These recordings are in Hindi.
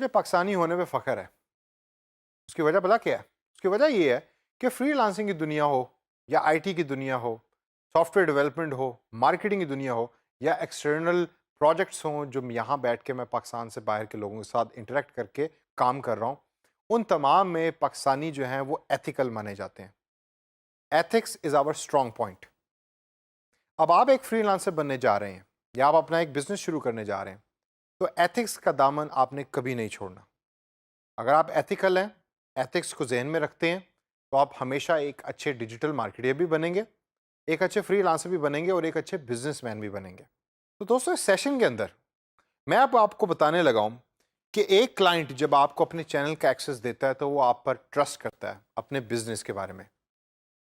मुझे पाकिस्तानी होने पे फ़ख्र है। उसकी वजह पता क्या है? उसकी वजह ये है कि फ्रीलांसिंग की दुनिया हो या आईटी की दुनिया हो, सॉफ्टवेयर डेवलपमेंट हो, मार्केटिंग की दुनिया हो या एक्सटर्नल प्रोजेक्ट्स हों जो यहाँ बैठ के मैं पाकिस्तान से बाहर के लोगों के साथ इंटरेक्ट करके काम कर रहा हूँ, उन तमाम में पाकिस्तानी जो हैं वो एथिकल माने जाते हैं। Ethics is our strong point. अब आप एक फ्रीलांसर बनने जा रहे हैं या आप अपना एक बिज़नेस शुरू करने जा रहे हैं, तो एथिक्स का दामन आपने कभी नहीं छोड़ना। अगर आप एथिकल हैं, एथिक्स को ज़हन में रखते हैं, तो आप हमेशा एक अच्छे डिजिटल मार्केटर भी बनेंगे, एक अच्छे फ्रीलांसर भी बनेंगे और एक अच्छे बिजनेसमैन भी बनेंगे। तो दोस्तों, इस सेशन के अंदर मैं अब आपको बताने लगा हूँ कि एक क्लाइंट जब आपको अपने चैनल का एक्सेस देता है तो वो आप पर ट्रस्ट करता है अपने बिजनेस के बारे में।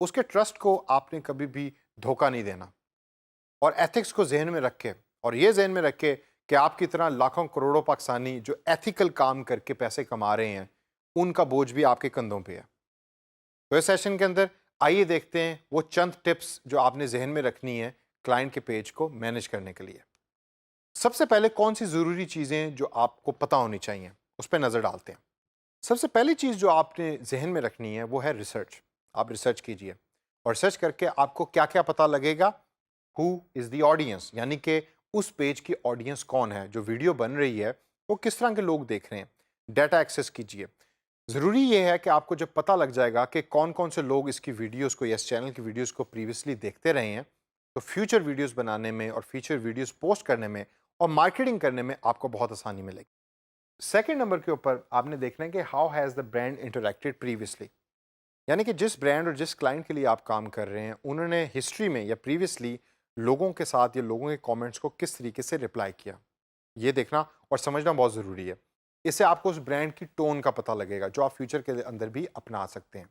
उसके ट्रस्ट को आपने कभी भी धोखा नहीं देना और एथिक्स को जहन में रख के, और ये जहन में रख के कि आपकी तरह लाखों करोड़ों पाकिस्तानी जो एथिकल काम करके पैसे कमा रहे हैं, उनका बोझ भी आपके कंधों पे है। तो इस सेशन के अंदर आइए देखते हैं वो चंद टिप्स जो आपने जहन में रखनी है क्लाइंट के पेज को मैनेज करने के लिए। सबसे पहले कौन सी ज़रूरी चीज़ें जो आपको पता होनी चाहिए, उस पर नज़र डालते हैं। सबसे पहली चीज़ जो आपने जहन में रखनी है वो है रिसर्च। आप रिसर्च कीजिए और रिसर्च करके आपको क्या क्या पता लगेगा। हु इज़ द ऑडियंस, यानी कि उस पेज की ऑडियंस कौन है, जो वीडियो बन रही है वो किस तरह के लोग देख रहे हैं। डाटा एक्सेस कीजिए। ज़रूरी ये है कि आपको जब पता लग जाएगा कि कौन कौन से लोग इसकी वीडियोस को या इस चैनल की वीडियोस को प्रीवियसली देखते रहे हैं, तो फ्यूचर वीडियोस बनाने में और फ्यूचर वीडियोस पोस्ट करने में और मार्केटिंग करने में आपको बहुत आसानी मिलेगी। सेकंड नंबर के ऊपर आपने देखना है कि how has the brand interacted previously, यानी कि जिस ब्रांड और जिस क्लाइंट के लिए आप काम कर रहे हैं, उन्होंने हिस्ट्री में या प्रीवियसली लोगों के साथ या लोगों के कमेंट्स को किस तरीके से रिप्लाई किया। ये देखना और समझना बहुत ज़रूरी है। इससे आपको उस ब्रांड की टोन का पता लगेगा जो आप फ्यूचर के अंदर भी अपना सकते हैं।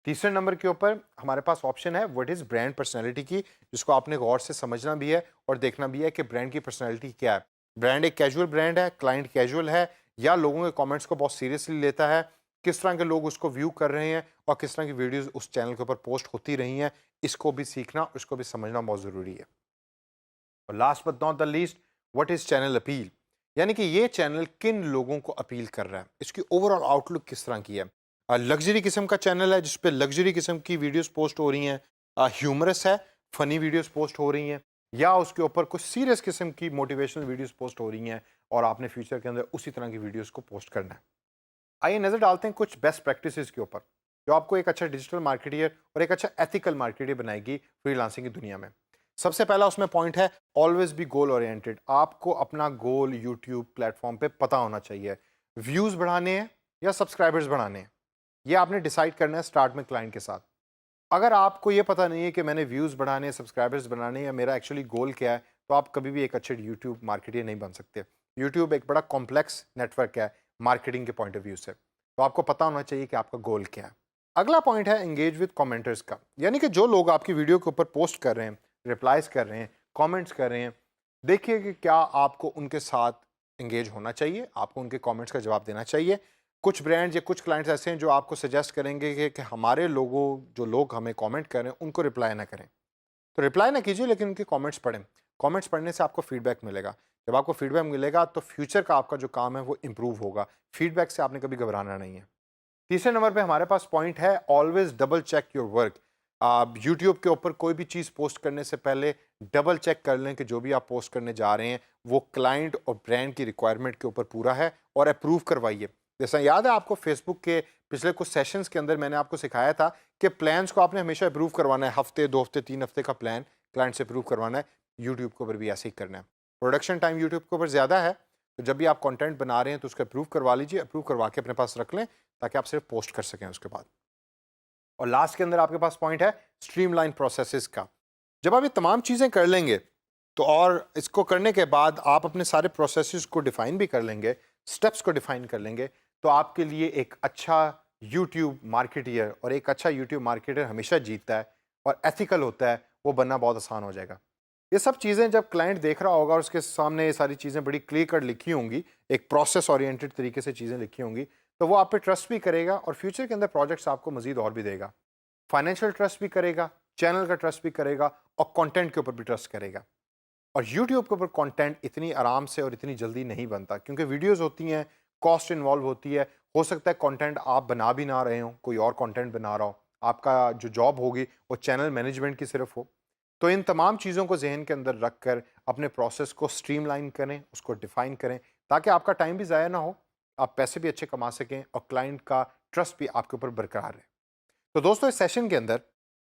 तीसरे नंबर के ऊपर हमारे पास ऑप्शन है व्हाट इज़ ब्रांड पर्सनैलिटी की, जिसको आपने गौर से समझना भी है और देखना भी है कि ब्रांड की पर्सनैलिटी क्या है। ब्रांड एक कैजुअल ब्रांड है, क्लाइंट कैजुअल है, या लोगों के कमेंट्स को बहुत सीरियसली लेता है, किस तरह के लोग उसको व्यू कर रहे हैं और किस तरह की वीडियोस उस चैनल के ऊपर पोस्ट होती रही हैं। इसको भी सीखना, इसको भी समझना बहुत ज़रूरी है। और last but not the least, what is channel appeal, यानी कि ये चैनल किन लोगों को अपील कर रहा है, इसकी ओवरऑल आउटलुक किस तरह की है। लग्जरी किस्म का चैनल है जिस पे लग्जरी किस्म की वीडियोस पोस्ट हो रही हैं, ह्यूमरस है, फनी वीडियोस पोस्ट हो रही हैं, या उसके ऊपर कुछ सीरियस किस्म की मोटिवेशनल वीडियोस पोस्ट हो रही हैं और आपने फ्यूचर के अंदर उसी तरह की वीडियोस को पोस्ट करना है। आइए नज़र डालते हैं कुछ बेस्ट प्रैक्टिसेस के ऊपर जो आपको एक अच्छा डिजिटल मार्केटियर और एक अच्छा एथिकल मार्केटियर बनाएगी फ्रीलांसिंग की दुनिया में। सबसे पहला उसमें पॉइंट है ऑलवेज बी गोल ओरिएंटेड। आपको अपना गोल यूट्यूब प्लेटफॉर्म पे पता होना चाहिए। व्यूज़ बढ़ाने हैं या सब्सक्राइबर्स बढ़ाने हैं, ये आपने डिसाइड करना है स्टार्ट में क्लाइंट के साथ। अगर आपको ये पता नहीं है कि मैंने व्यूज़ बढ़ाने हैं, सब्सक्राइबर्स बढ़ाने हैं, या मेरा एक्चुअली गोल क्या है, तो आप कभी भी एक अच्छे यूट्यूब मार्केटियर नहीं बन सकते। यूट्यूब एक बड़ा कॉम्प्लेक्स नेटवर्क है मार्केटिंग के पॉइंट ऑफ व्यू से, तो आपको पता होना चाहिए कि आपका गोल क्या है। अगला पॉइंट है एंगेज विद कमेंटर्स का, यानी कि जो लोग आपकी वीडियो के ऊपर पोस्ट कर रहे हैं, रिप्लाइज कर रहे हैं, कमेंट्स कर रहे हैं, देखिए कि क्या आपको उनके साथ एंगेज होना चाहिए, आपको उनके कमेंट्स का जवाब देना चाहिए। कुछ ब्रांड्स या कुछ क्लाइंट्स ऐसे हैं जो आपको सजेस्ट करेंगे कि हमारे लोगों, जो लोग हमें कमेंट कर रहे हैं उनको रिप्लाई ना करें, तो रिप्लाई ना कीजिए लेकिन उनके कमेंट्स पढ़ें। कमेंट्स पढ़ने से आपको फीडबैक मिलेगा। जब आपको फीडबैक मिलेगा तो फ्यूचर का आपका जो काम है वो इंप्रूव होगा। फीडबैक से आपने कभी घबराना नहीं है। तीसरे नंबर पे हमारे पास पॉइंट है always double check your work. आप यूट्यूब के ऊपर कोई भी चीज़ पोस्ट करने से पहले डबल चेक कर लें कि जो भी आप पोस्ट करने जा रहे हैं वो क्लाइंट और ब्रांड की रिक्वायरमेंट के ऊपर पूरा है, और अप्रूव करवाइए। जैसा याद है आपको फेसबुक के पिछले कुछ सेशंस के अंदर मैंने आपको सिखाया था कि प्लान्स को आपने हमेशा अप्रूव करवाना है। हफ्ते, 2 हफ्ते, 3 हफ्ते का प्लान क्लाइंट से अप्रूव करवाना है। यूट्यूब के ऊपर भी ऐसे ही करना है। प्रोडक्शन टाइम यूट्यूब के ऊपर ज़्यादा है, तो जब भी आप कंटेंट बना रहे हैं तो उसको अप्रूव करवा लीजिए। अप्रूव करवा के अपने पास रख लें ताकि आप सिर्फ पोस्ट कर सकें उसके बाद। और लास्ट के अंदर आपके पास पॉइंट है स्ट्रीमलाइन प्रोसेसेस का। जब आप ये तमाम चीज़ें कर लेंगे तो, और इसको करने के बाद आप अपने सारे प्रोसेसेस को डिफाइन भी कर लेंगे, स्टेप्स को डिफाइन कर लेंगे, तो आपके लिए एक अच्छा यूट्यूब मार्केटियर, और एक अच्छा यूट्यूब मार्केटर हमेशा जीतता है और एथिकल होता है, वो बनना बहुत आसान हो जाएगा। ये सब चीज़ें जब क्लाइंट देख रहा होगा और उसके सामने ये सारी चीज़ें बड़ी क्लियर कट लिखी होंगी, एक प्रोसेस ओरिएंटेड तरीके से चीज़ें लिखी होंगी, तो वो आप पे ट्रस्ट भी करेगा और फ्यूचर के अंदर प्रोजेक्ट्स आपको मजीद और भी देगा। फाइनेंशियल ट्रस्ट भी करेगा, चैनल का ट्रस्ट भी करेगा और कंटेंट के ऊपर भी ट्रस्ट करेगा। और यूट्यूब के ऊपर कंटेंट इतनी आराम से और इतनी जल्दी नहीं बनता, क्योंकि वीडियोस होती हैं, कॉस्ट इन्वॉल्व होती है, हो सकता है कंटेंट आप बना भी ना रहे हो, कोई और कंटेंट बना रहा हो, आपका जो जॉब होगी वो चैनल मैनेजमेंट की सिर्फ हो। तो इन तमाम चीज़ों को जहन के अंदर रख कर अपने प्रोसेस को स्ट्रीमलाइन करें, उसको डिफ़ाइन करें, ताकि आपका टाइम भी ज़ाया ना हो, आप पैसे भी अच्छे कमा सकें और क्लाइंट का ट्रस्ट भी आपके ऊपर बरकरार रहे। तो दोस्तों, इस सेशन के अंदर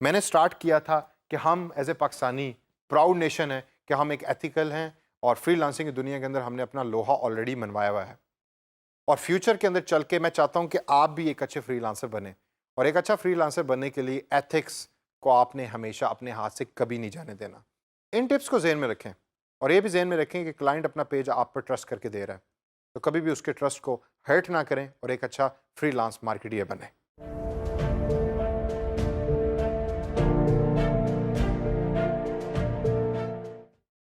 मैंने स्टार्ट किया था कि हम as a Pakistani proud nation है कि हम एक एथिकल हैं और फ्रीलांसिंग की दुनिया के अंदर हमने अपना लोहा ऑलरेडी मनवाया हुआ है। और फ्यूचर के अंदर चल के मैं चाहता हूं कि आप भी एक अच्छे फ्रीलांसर बने, और एक अच्छा फ्रीलांसर बनने के लिए एथिक्स को आपने हमेशा अपने हाथ से कभी नहीं जाने देना। इन टिप्स को जहन में रखें और ये भी जहन में रखें कि क्लाइंट अपना पेज आप पर ट्रस्ट करके दे रहा है, तो कभी भी उसके ट्रस्ट को हर्ट ना करें और एक अच्छा फ्रीलांस मार्केटियर बने।